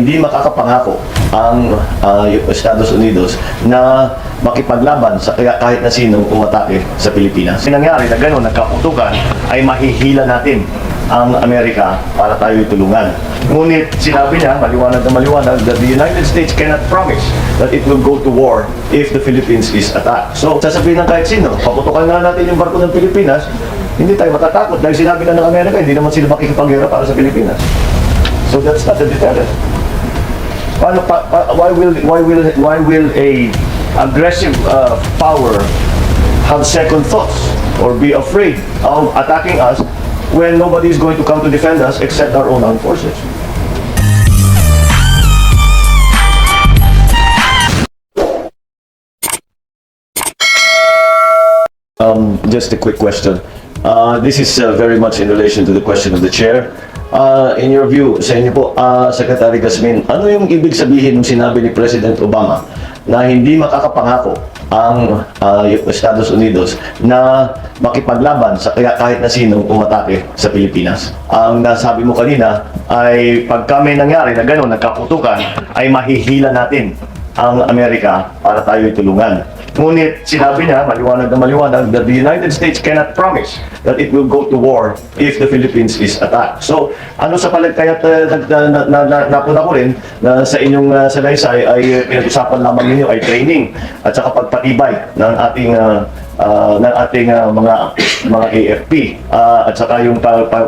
hindi makakapangako ang Estados Unidos na makipaglaban sa kahit na sinong umatake sa Pilipinas. Yung nangyari na gano'n, nagkaputukan, ay mahihila natin ang Amerika para tayo tulungan. Ngunit sinabi niya, maliwanag na maliwanag, that the United States cannot promise that it will go to war if the Philippines is attacked. So, sasabihin ng kahit sino, paputukan nga natin yung barko ng Pilipinas, hindi tayo matatakot dahil sinabi na ng Amerika, hindi naman sila makikipaghira para sa Pilipinas. So that's not a deterrent. Why will a aggressive power have second thoughts or be afraid of attacking us when nobody is going to come to defend us except our own armed forces? Just a quick question. This is very much in relation to the question of the chair. In your view, sa inyo po, Secretary Gasmin, ano yung ibig sabihin ng sinabi ni President Obama na hindi makakapangako ang Estados Unidos na makipaglaban sa kahit na sinong umatake sa Pilipinas? Ang nasabi mo kanina ay pagka may nangyari na gano'n, nagkaputukan, ay mahihila natin ang Amerika para tayo tulungan. Ngunit sinabi niya, maliwanag na maliwanag, that the United States cannot promise that it will go to war if the Philippines is attacked. So, ano sa palagkayat napuna ko rin na sa inyong salaysay ay pinag-usapan lamang ninyo ay training at saka pagpatibay ng ating mga AFP at saka yung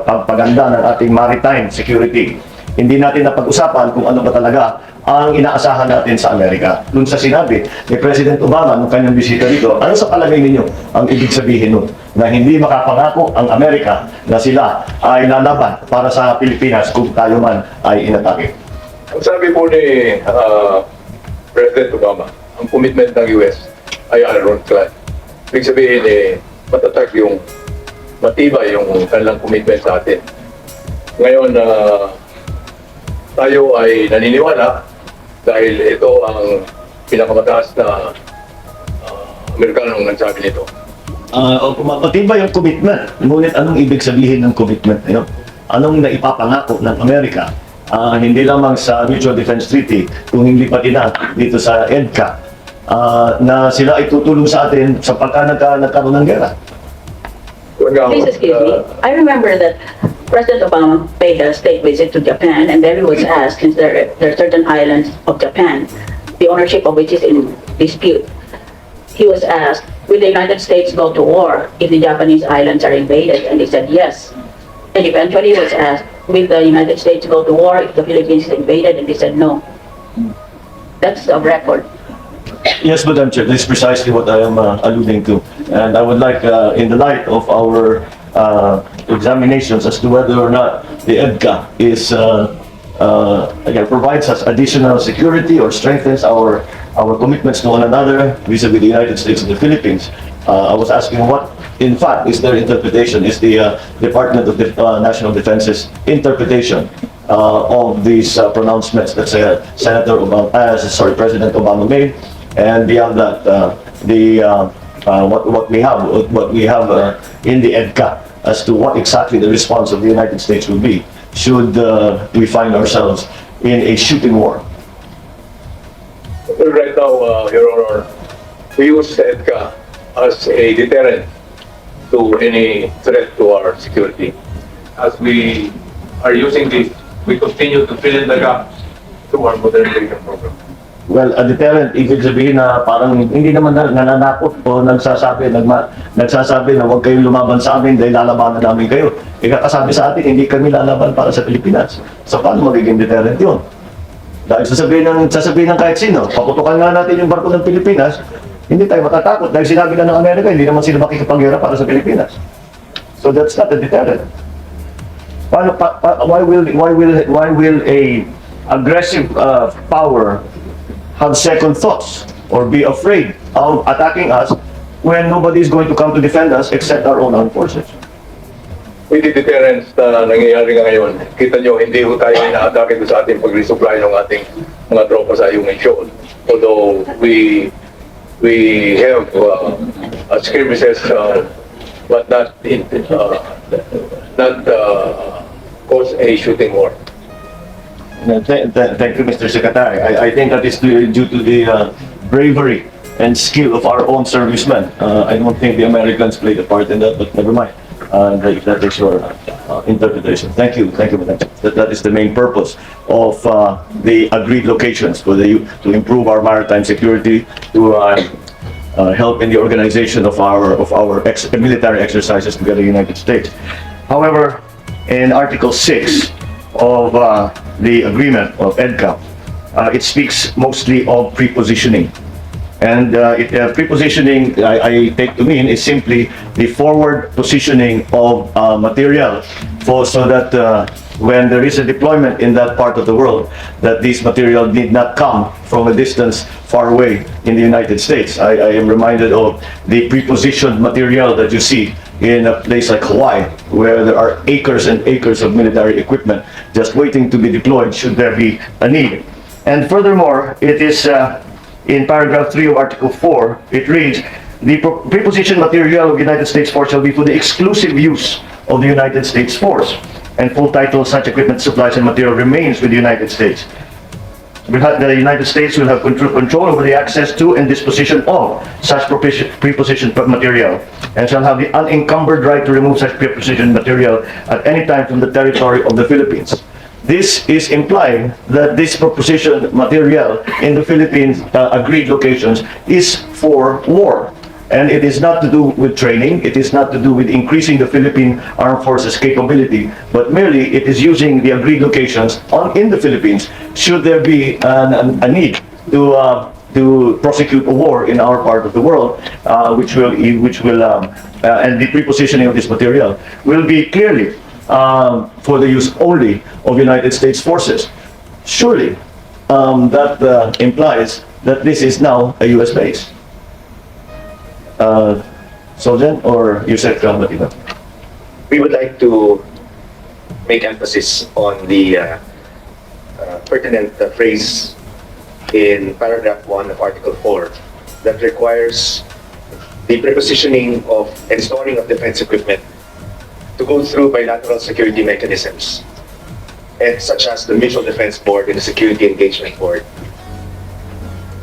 pagpaganda ng ating maritime security. Hindi natin napag-usapan kung ano ba talaga ang inaasahan natin sa Amerika. Doon sa sinabi ni President Obama nung kanyang bisita dito, ano sa palagay ninyo ang ibig sabihin nun? Na hindi makapangako ang Amerika na sila ay lalaban para sa Pilipinas kung tayo man ay inatake. Ang sabi po ni President Obama, ang commitment ng US ay ironclad. Ibig sabihin matatag yung matibay yung kanilang commitment sa atin. Ngayon, tayo ay naniniwala dahil ito ang pinakamataas na Amerikanong nagsabi nito. Matibay yung commitment. Ngunit anong ibig sabihin ng commitment? Anong naipapangako ng Amerika? Hindi lamang sa Mutual Defense Treaty, kung hindi pati na dito sa EDCA, na sila ay tutulong sa atin sa pagka nagkaroon ng gera. Please excuse me. I remember that President Obama paid a state visit to Japan, and then he was asked, since there are certain islands of Japan, the ownership of which is in dispute, he was asked, will the United States go to war if the Japanese islands are invaded? And he said yes. And eventually he was asked, will the United States go to war if the Philippines is invaded? And he said no. That's the record. Yes, Madam Chair, this is precisely what I am alluding to. And I would like, in the light of our examinations as to whether or not the EDCA is again provides us additional security or strengthens our commitments to one another vis-a-vis the United States and the Philippines. I was asking what, in fact, is their interpretation, is the Department of National Defense's interpretation of these pronouncements that President Obama made, and beyond that, what we have in the EDCA as to what exactly the response of the United States will be should we find ourselves in a shooting war. Right now, Your Honor, we use EDCA as a deterrent to any threat to our security. As we are using this, we continue to fill in the gaps to our modernization program. Well, a deterrent, ibig sabihin na parang hindi naman nananakot o nagsasabi na huwag kayong lumaban sa amin dahil lalabanan namin kayo. Ikakasabi sa atin, hindi kami lalaban para sa Pilipinas. So paano magiging deterrent yun? Dahil sasabihin ng kahit sino, paputukan nga natin yung barko ng Pilipinas, hindi tayo matatakot dahil sinabi na ng Amerika, hindi naman sila makikipaghira para sa Pilipinas. So that's not a deterrent. Why will a aggressive power have second thoughts or be afraid of attacking us when nobody is going to come to defend us except our own armed forces? With the deterrence na nangyayari nga ngayon, kita nyo, hindi ho tayo ina-atake sa ating pag-resupply ng ating mga tropa sa Ayungin Shoal. Although we have skirmishes, but not cause a shooting war. Thank you, Mr. Secretary. I think that is due to the bravery and skill of our own servicemen. I don't think the Americans played a part in that, but never mind. If that is your interpretation. Thank you, Madam. That is the main purpose of the agreed locations to improve our maritime security, to help in the organization of our military exercises together in the United States. However, in Article 6 of the agreement of EDCA, it speaks mostly of prepositioning. And prepositioning, I take to mean, is simply the forward positioning of material so that when there is a deployment in that part of the world, that this material need not come from a distance far away in the United States. I am reminded of the prepositioned material that you see in a place like Hawaii, where there are acres and acres of military equipment just waiting to be deployed should there be a need. And furthermore, it is in paragraph 3 of Article 4, it reads, the prepositioned material of United States force shall be for the exclusive use of the United States force, and full title such equipment, supplies, and material remains with the United States. The United States will have control over the access to and disposition of such prepositioned material, and shall have the unencumbered right to remove such prepositioned material at any time from the territory of the Philippines. This is implying that this prepositioned material in the Philippines agreed locations is for war. And it is not to do with training, it is not to do with increasing the Philippine Armed Forces capability, but merely it is using the agreed locations in the Philippines should there be a need to prosecute a war in our part of the world, and the prepositioning of this material will be clearly for the use only of United States forces. Surely that implies that this is now a US base. Soljan or Yusek Kalmatiba? We would like to make emphasis on the pertinent phrase in paragraph 1 of Article 4 that requires the prepositioning of and storing of defense equipment to go through bilateral security mechanisms, and such as the Mutual Defense Board and the Security Engagement Board.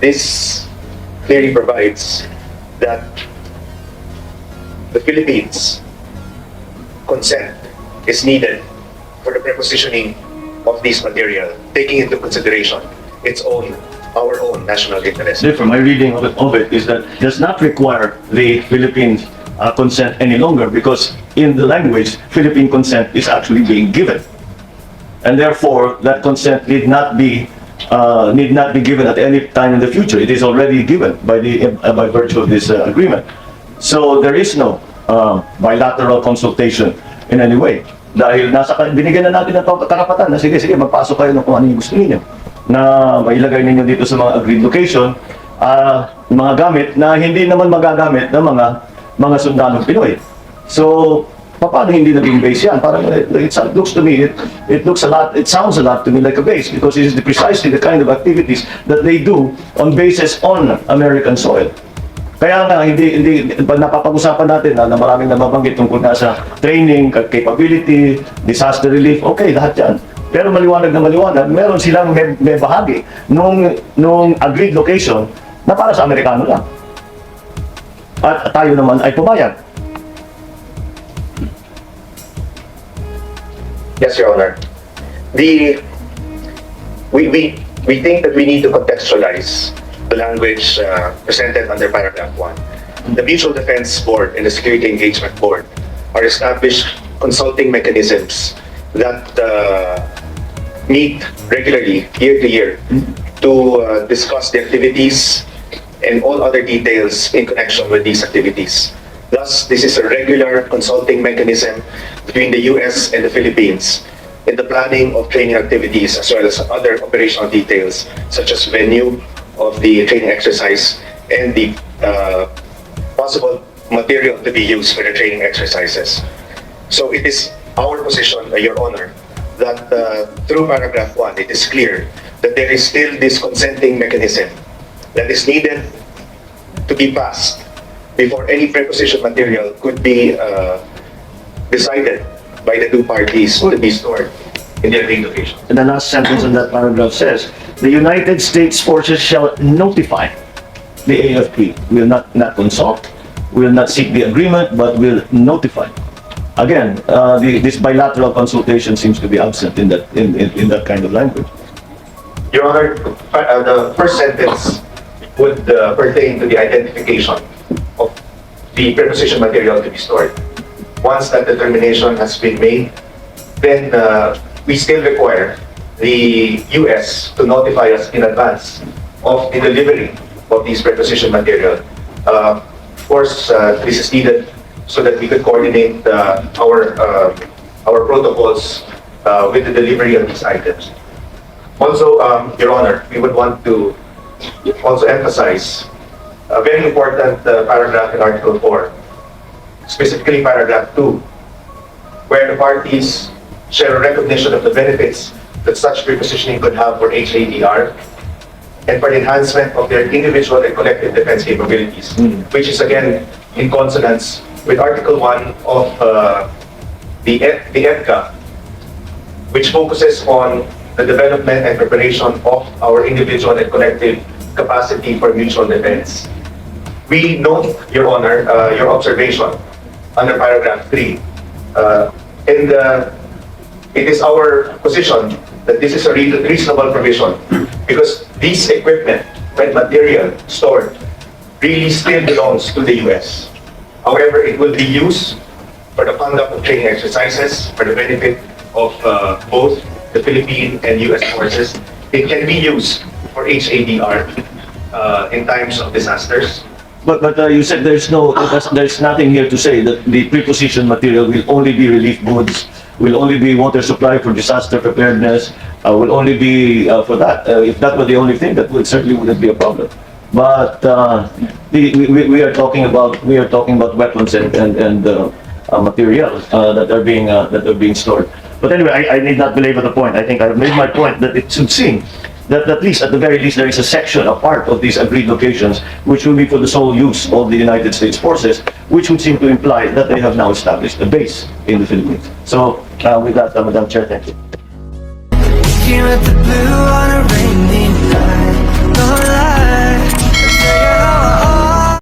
This clearly provides that the Philippines' consent is needed for the prepositioning of this material, taking into consideration our own national interest. Therefore, my reading of it is that it does not require the Philippines consent any longer, because in the language, Philippine consent is actually being given, and therefore that consent need not be given at any time in the future. It is already given by virtue of this agreement. So there is no bilateral consultation in any way. Dahil binigyan na natin ng karapatan na sige, magpasok kayo ng kung ano yung gusto ninyo, na mailagay ninyo dito sa mga agreed location, mga gamit na hindi naman magagamit ng mga sundalong Pinoy. So, paano hindi naging base yan? Parang it looks to me, it sounds a lot to me like a base, because it is precisely the kind of activities that they do on bases on American soil. Kaya nga, hindi napapag-usapan natin na maraming nababanggit tungkol nga sa training, capability, disaster relief, okay, lahat yan. Pero maliwanag na maliwanag, meron silang may bahagi nung agreed location na para sa Amerikano lang. At tayo naman ay pumayag. Yes, Your Honor. We think that we need to contextualize the language presented under paragraph 1. The Mutual Defense Board and the Security Engagement Board are established consulting mechanisms that meet regularly, year to year, to discuss the activities and all other details in connection with these activities. Thus, this is a regular consulting mechanism between the US and the Philippines in the planning of training activities, as well as other operational details such as venue of the training exercise and the possible material to be used for the training exercises. So it is our position, Your Honor, that through paragraph 1, it is clear that there is still this consenting mechanism that is needed to be passed before any preposition material could be decided by the two parties to be stored in the agreed location. And the last sentence in that paragraph says, the United States forces shall notify the AFP, will not consult, will not seek the agreement, but will notify. Again, this bilateral consultation seems to be absent in that kind of language. Your Honor, the first sentence would pertain to the identification of the preposition material to be stored. Once that determination has been made, then we still require the U.S. to notify us in advance of the delivery of these preposition material. Of course, this is needed so that we could coordinate our protocols with the delivery of these items. Also, Your Honor, we would want to also emphasize a very important paragraph in Article 4, specifically paragraph 2, where the parties share a recognition of the benefits that such prepositioning could have for HADR and for the enhancement of their individual and collective defense capabilities, which is again in consonance with Article 1 of the EDCA, which focuses on the development and preparation of our individual and collective capacity for mutual defense. We note, Your Honor, your observation under paragraph 3. It is our position that this is a reasonable provision because this equipment and material stored really still belongs to the U.S. However, it will be used for the conduct of training exercises for the benefit of both the Philippine and U.S. forces. It can be used for HADR in times of disasters. But you said there's nothing here to say that the preposition material will only be relief goods, will only be water supply for disaster preparedness, will only be for that. If that were the only thing, that certainly wouldn't be a problem. But we are talking about weapons and material that are being stored. But anyway, I need not belabor the point. I think I've made my point that it should seem that at least, at the very least, there is a section, a part of these agreed locations, which will be for the sole use of the United States forces, which would seem to imply that they have now established a base in the Philippines. So, with that, Madam Chair, thank you. Looking at the blue on a rainy night, no lie.